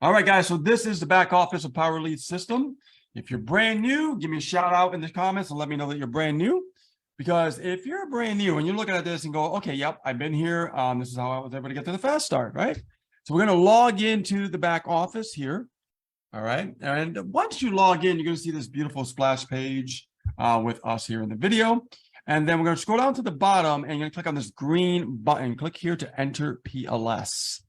All right, guys. So this is the back office of Power Lead System. If you're brand new, give me a shout out in the comments and let me know that you're brand new. Because if you're brand new and you're looking at this and go, okay, yep, I've been here. This is how I was able to get to the fast start, right? So we're going to log into the back office here. All right. And once you log in, you're going to see this beautiful splash page with us here in the video. And then we're going to scroll down to the bottom and you're going to click on this green button. Click here to enter PLS.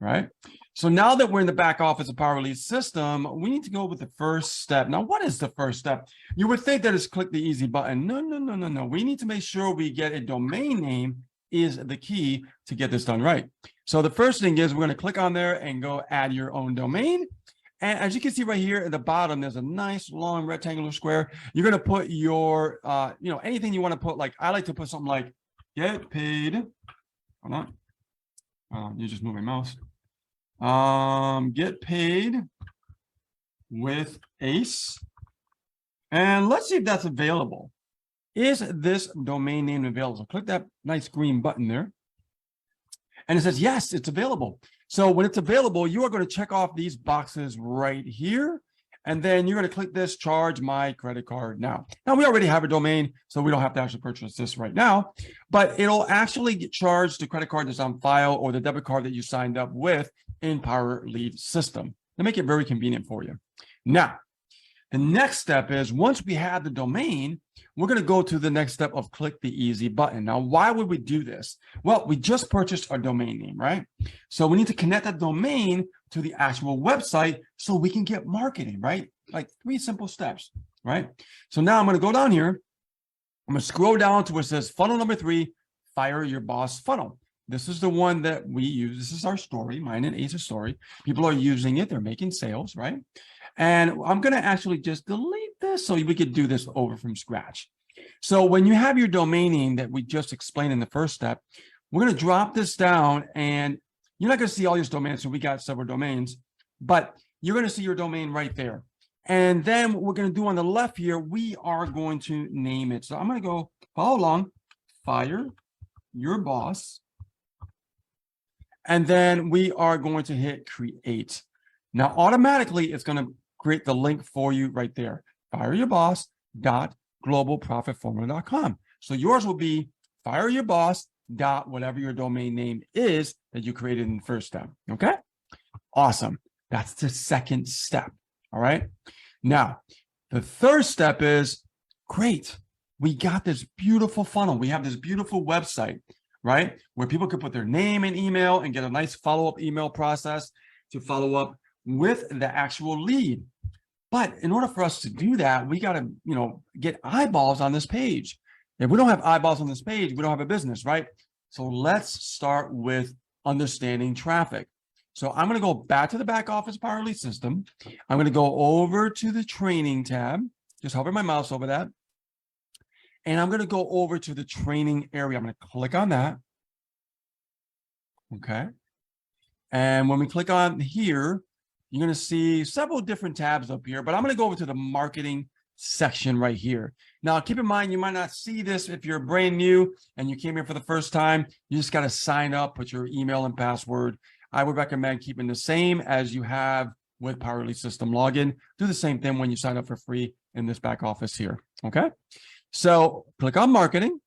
Right. So now that we're in the back office of Power Lead System, we need to go with the first step. Now, what is the first step? You would think that it's click the easy button. No. We need to make sure we get a domain name is the key to get this done right. So the first thing is we're going to click on there and go add your own domain. And as you can see right here at the bottom, there's a nice long rectangular square. You're going to put your, anything you want to put. Like I like to put something like get paid. Hold on. You just move my mouse. Get paid with Ace. And let's see if that's available. Is this domain name available? So click that nice green button there. And it says, yes, it's available. So when it's available, you are going to check off these boxes right here. And then you're going to click this charge my credit card now. Now we already have a domain, so we don't have to actually purchase this right now, but it'll actually get charged the credit card that's on file or the debit card that you signed up with in Power Lead System to make it very convenient for you. Now, the next step is once we have the domain, we're going to go to the next step of click the easy button. Now, why would we do this? Well, we just purchased our domain name, right? So we need to connect that domain to the actual website so we can get marketing, right? Like 3 simple steps, right? So now I'm going to go down here. I'm going to scroll down to where it says funnel number 3, fire your boss funnel. This is the one that we use. This is our story, mine and Ace's story. People are using it. They're making sales, right? And I'm going to actually just delete this so we could do this over from scratch. So when you have your domain name that we just explained in the first step, we're going to drop this down and you're not going to see all these domains. So we got several domains, but you're going to see your domain right there. And then what we're going to do on the left here, we are going to name it. So I'm going to go follow along, fire your boss. And then we are going to hit create. Now, automatically, it's going to create the link for you right there. fireyourboss.globalprofitformula.com. So yours will be fireyourboss.whatever your domain name is that you created in the first step. Okay. Awesome. That's the second step. All right. Now, the third step is great. We got this beautiful funnel. We have this beautiful website, right? Where people could put their name and email and get a nice follow-up email process to follow up with the actual lead. But in order for us to do that, we got to, get eyeballs on this page. If we don't have eyeballs on this page, we don't have a business, right? So let's start with understanding traffic. So I'm going to go back to the back office Power Lead System. I'm going to go over to the training tab. Just hover my mouse over that. And I'm going to go over to the training area. I'm going to click on that. Okay. And when we click on here, you're going to see several different tabs up here, but I'm going to go over to the marketing section right here. Now, keep in mind, you might not see this if you're brand new and you came here for the first time. You just got to sign up with your email and password. I would recommend keeping the same as you have with Power Lead System login. Do the same thing when you sign up for free in this back office here. Okay. So click on marketing.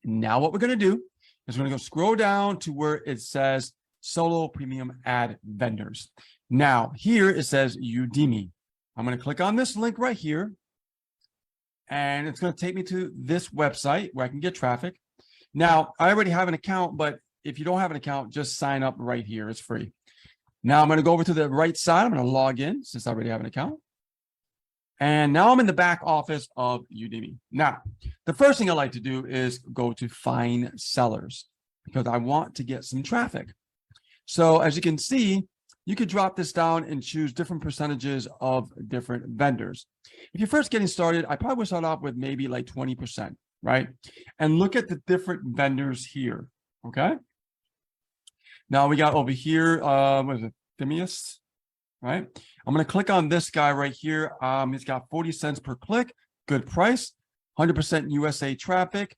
Now what we're going to do is we're going to go scroll down to where it says Solo Premium Ad Vendors. Now here it says Udemy. I'm going to click on this link right here. And it's going to take me to this website where I can get traffic. Now I already have an account, but if you don't have an account, just sign up right here. It's free. Now I'm going to go over to the right side. I'm going to log in since I already have an account. And now I'm in the back office of Udemy. Now, the first thing I like to do is go to find sellers because I want to get some traffic. So as you can see, you could drop this down and choose different percentages of different vendors. If you're first getting started, I probably would start off with maybe like 20%, right? And look at the different vendors here, okay? Now we got over here, what is it, Themius, right? I'm going to click on this guy right here. He's got 40 cents per click, good price, 100% USA traffic,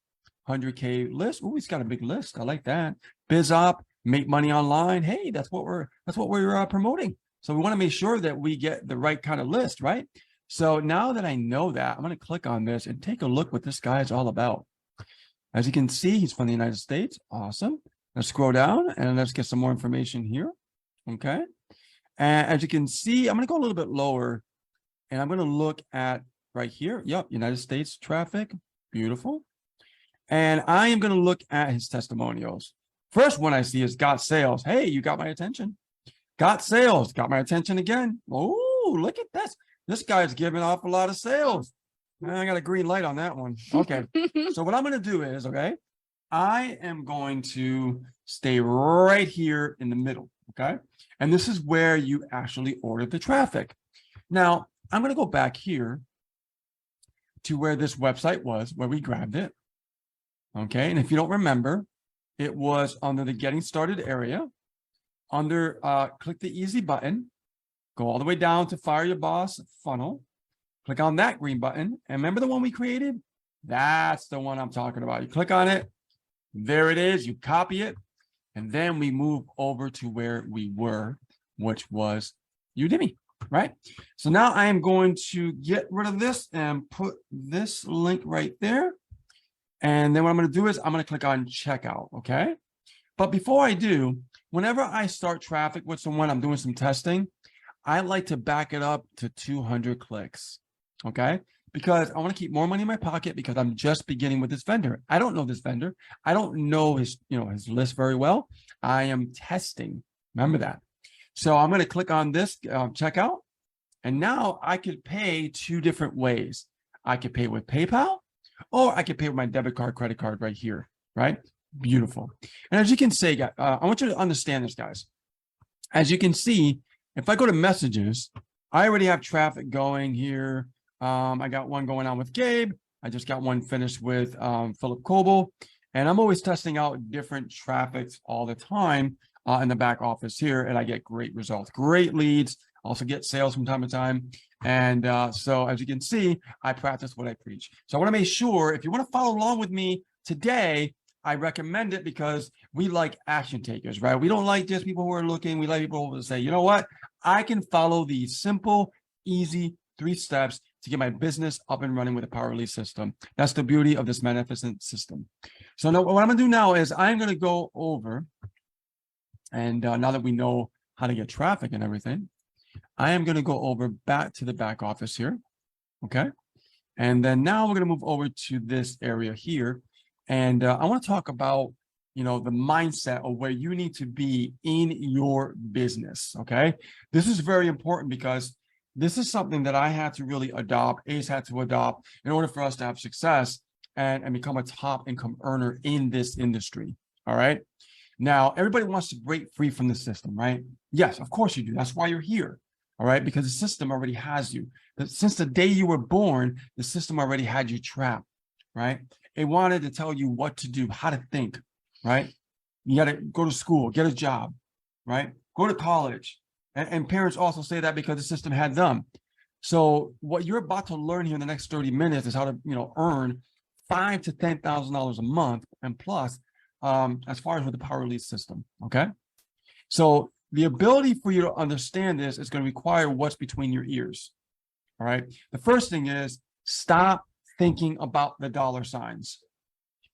100K list. Oh, he's got a big list. I like that. BizOp, make money online. Hey, that's what we're promoting. So we want to make sure that we get the right kind of list, right? So now that I know that, I'm going to click on this and take a look what this guy is all about. As you can see, he's from the United States. Awesome. Let's scroll down and let's get some more information here. Okay. And as you can see, I'm going to go a little bit lower and I'm going to look at right here. Yep. United States traffic. Beautiful. And I am going to look at his testimonials. First one I see is got sales. Hey, you got my attention. Got sales. Got my attention again. Oh, look at this. This guy's giving off a lot of sales. I got a green light on that one. Okay. So what I'm going to do is, okay, I am going to stay right here in the middle. Okay. And this is where you actually ordered the traffic. Now, I'm going to go back here to where this website was, where we grabbed it. Okay. And if you don't remember, it was under the getting started area, under click the easy button, go all the way down to fire your boss funnel, click on that green button. And remember the one we created? That's the one I'm talking about. You click on it. There it is. You copy it. And then we move over to where we were, which was Udemy, right? So now I am going to get rid of this and put this link right there. And then what I'm going to do is I'm going to click on checkout. Okay. But before I do, whenever I start traffic with someone, I'm doing some testing, I like to back it up to 200 clicks. Okay. Because I want to keep more money in my pocket because I'm just beginning with this vendor. I don't know this vendor. I don't know his list very well. I am testing. Remember that. So I'm going to click on this checkout. And now I could pay two different ways. I could pay with PayPal or I could pay with my debit card, credit card right here. Right. Beautiful. And as you can see, I want you to understand this, guys. As you can see, if I go to messages, I already have traffic going here. I got one going on with Gabe. I just got one finished with Philip Coble. And I'm always testing out different traffics all the time in the back office here. And I get great results, great leads, also get sales from time to time. And so as you can see, I practice what I preach. So I want to make sure if you want to follow along with me today, I recommend it because we like action takers, right? We don't like just people who are looking. We like people who say, you know what? I can follow these simple, easy 3 steps to get my business up and running with a Power Lead system. That's the beauty of this magnificent system. So now what I'm going to do now is I'm going to go over, and now that we know how to get traffic and everything, I am going to go over back to the back office here. Okay. And then now we're going to move over to this area here. And I want to talk about, the mindset of where you need to be in your business. Okay. This is very important because this is something that I had to really adopt, Ace had to adopt in order for us to have success and become a top income earner in this industry. All right. Now, everybody wants to break free from the system, right? Yes, of course you do. That's why you're here. All right. Because the system already has you. Since the day you were born, the system already had you trapped, right? It wanted to tell you what to do, how to think, right? You got to go to school, get a job, right? Go to college. And parents also say that because the system had them. So what you're about to learn here in the next 30 minutes is how to, earn $5,000 to $10,000 a month and plus, as far as with the Power Lead system. Okay. So the ability for you to understand this is going to require what's between your ears. All right. The first thing is stop thinking about the dollar signs.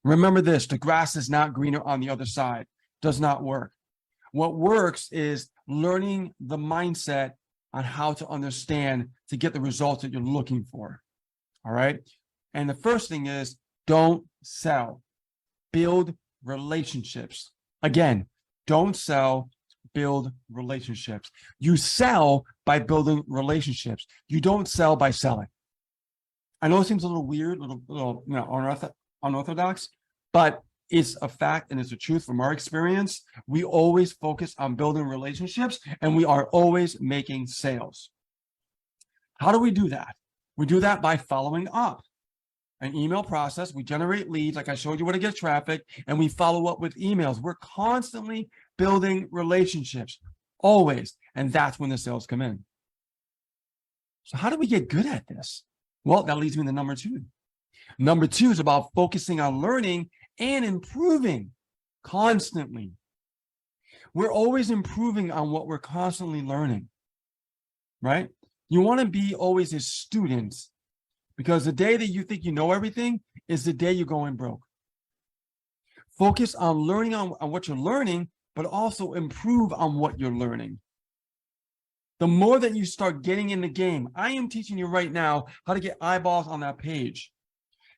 Remember this, the grass is not greener on the other side. Does not work. What works is learning the mindset on how to understand to get the results that you're looking for. All right. And the first thing is don't sell, build relationships. Again, don't sell, build relationships. You sell by building relationships. You don't sell by selling. I know it seems a little weird, little unorthodox, but it's a fact and it's a truth from our experience. We always focus on building relationships and we are always making sales. How do we do that? We do that by following up. An email process, we generate leads, like I showed you where to get traffic, and we follow up with emails. We're constantly building relationships, always. And that's when the sales come in. So how do we get good at this? Well, that leads me to number 2. Number 2 is about focusing on learning and improving constantly. We're always improving on what we're constantly learning, right? You want to be always a student, because the day that you think you know everything is the day you're going broke. Focus on learning on what you're learning, but also improve on what you're learning. The more that you start getting in the game, I am teaching you right now how to get eyeballs on that page.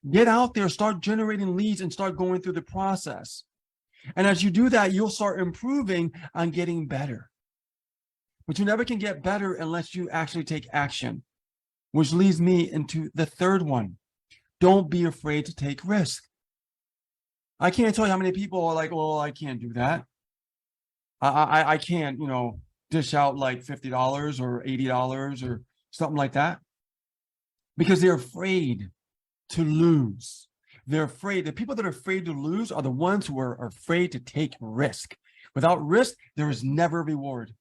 Get out there, start generating leads, and start going through the process. And as you do that, you'll start improving on getting better. But you never can get better unless you actually take action, which leads me into the third one. Don't be afraid to take risk. I can't tell you how many people are like, well, I can't do that. I can't, dish out like $50 or $80 or something like that, because they're afraid to lose. They're afraid. The people that are afraid to lose are the ones who are afraid to take risk. Without risk, there is never reward.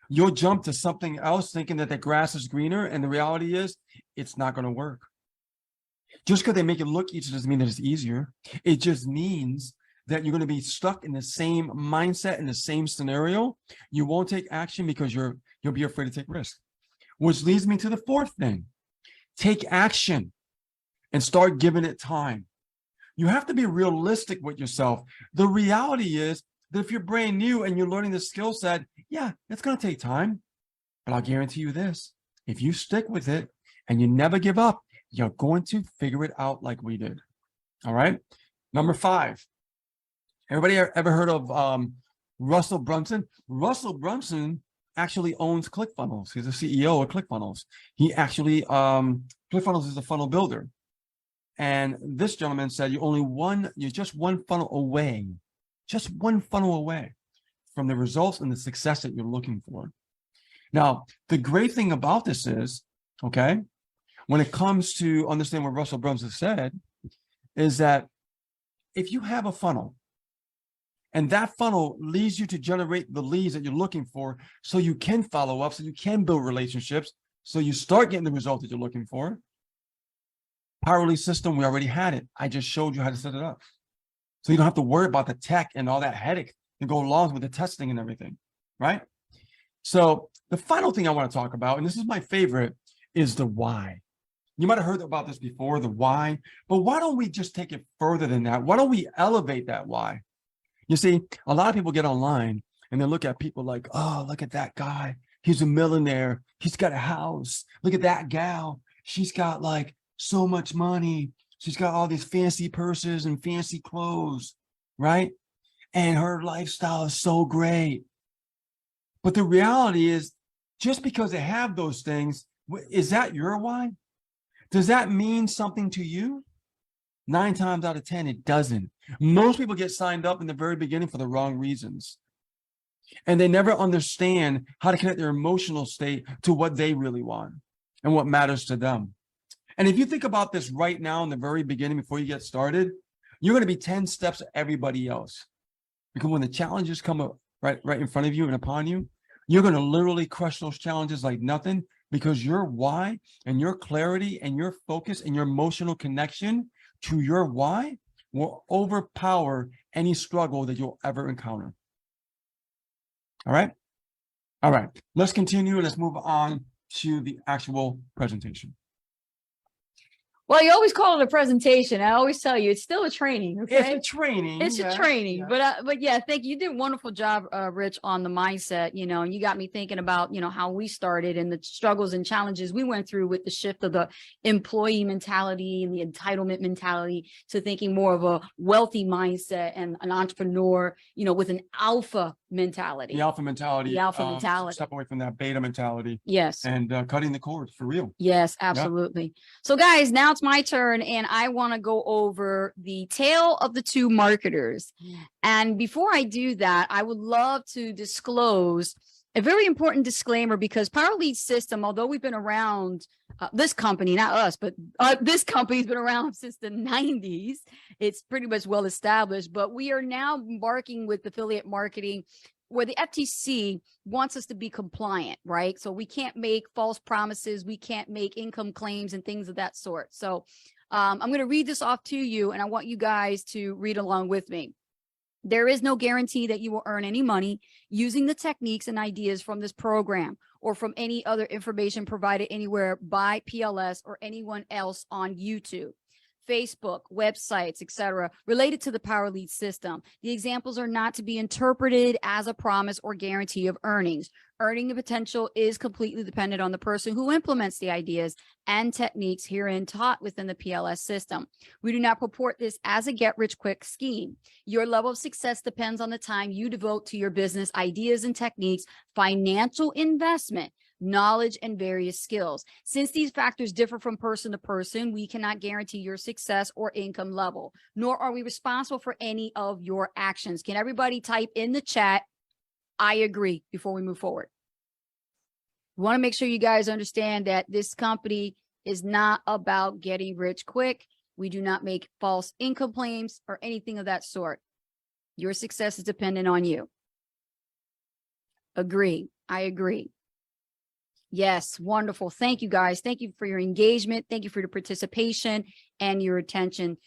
You'll jump to something else thinking that the grass is greener, and the reality is it's not going to work. Just because they make it look easy doesn't mean that it's easier. It just means that you're going to be stuck in the same mindset, in the same scenario. You won't take action because you'll be afraid to take risk. Which leads me to the fourth thing. Take action and start giving it time. You have to be realistic with yourself. The reality is that if you're brand new and you're learning the skill set, yeah, it's going to take time. But I'll guarantee you this: if you stick with it and you never give up, you're going to figure it out like we did. All right. Number 5. Everybody ever heard of Russell Brunson? Russell Brunson actually owns ClickFunnels. He's the CEO of ClickFunnels. He actually, ClickFunnels is a funnel builder. And this gentleman said you're just one funnel away from the results and the success that you're looking for. Now, the great thing about this is, okay, when it comes to understand what Russell Brunson said, is that if you have a funnel, and that funnel leads you to generate the leads that you're looking for, so you can follow up, so you can build relationships, so you start getting the results that you're looking for. Power Lead system, we already had it. I just showed you how to set it up. So you don't have to worry about the tech and all that headache that go along with the testing and everything, right? So the final thing I want to talk about, and this is my favorite, is the why. You might have heard about this before, the why, but why don't we just take it further than that? Why don't we elevate that why? You see, a lot of people get online and they look at people like, oh, look at that guy. He's a millionaire. He's got a house. Look at that gal. She's got like so much money. She's got all these fancy purses and fancy clothes, right? And her lifestyle is so great. But the reality is, just because they have those things, is that your why? Does that mean something to you? 9 times out of 10, it doesn't. Most people get signed up in the very beginning for the wrong reasons. And they never understand how to connect their emotional state to what they really want and what matters to them. And if you think about this right now in the very beginning, before you get started, you're going to be 10 steps to everybody else. Because when the challenges come up right in front of you and upon you, you're going to literally crush those challenges like nothing, because your why and your clarity and your focus and your emotional connection to your why will overpower any struggle that you'll ever encounter. All right. All right. Let's continue. Let's move on to the actual presentation. Well, you always call it a presentation. I always tell you, it's still a training. Okay? It's a training. It's a training. But yeah, thank you. You did a wonderful job, Rich, on the mindset, and you got me thinking about, how we started and the struggles and challenges we went through with the shift of the employee mentality and the entitlement mentality to thinking more of a wealthy mindset and an entrepreneur, with an alpha mentality. The alpha mentality. The alpha mentality. Step away from that beta mentality. Yes. And cutting the cord for real. Yes, absolutely. Yeah. So guys, now it's my turn, and I want to go over the tale of the two marketers. And before I do that, I would love to disclose a very important disclaimer, because Power Lead System, although we've been around, this company, not us, but this company's been around since the 90s. It's pretty much well established, but we are now embarking with affiliate marketing where the FTC wants us to be compliant, right? So we can't make false promises. We can't make income claims and things of that sort. So I'm going to read this off to you, and I want you guys to read along with me. There is no guarantee that you will earn any money using the techniques and ideas from this program or from any other information provided anywhere by PLS or anyone else on YouTube, Facebook, websites, etc., related to the Power Lead system. The examples are not to be interpreted as a promise or guarantee of earnings. Earning the potential is completely dependent on the person who implements the ideas and techniques herein taught within the PLS system. We do not purport this as a get-rich-quick scheme. Your level of success depends on the time you devote to your business ideas and techniques, financial investment, knowledge, and various skills. Since these factors differ from person to person, we cannot guarantee your success or income level, nor are we responsible for any of your actions. Can everybody type in the chat, I agree, before we move forward? We want to make sure you guys understand that this company is not about getting rich quick. We do not make false income claims or anything of that sort. Your success is dependent on you. Agree. I agree. Yes, wonderful. Thank you, guys. Thank you for your engagement. Thank you for your participation and your attention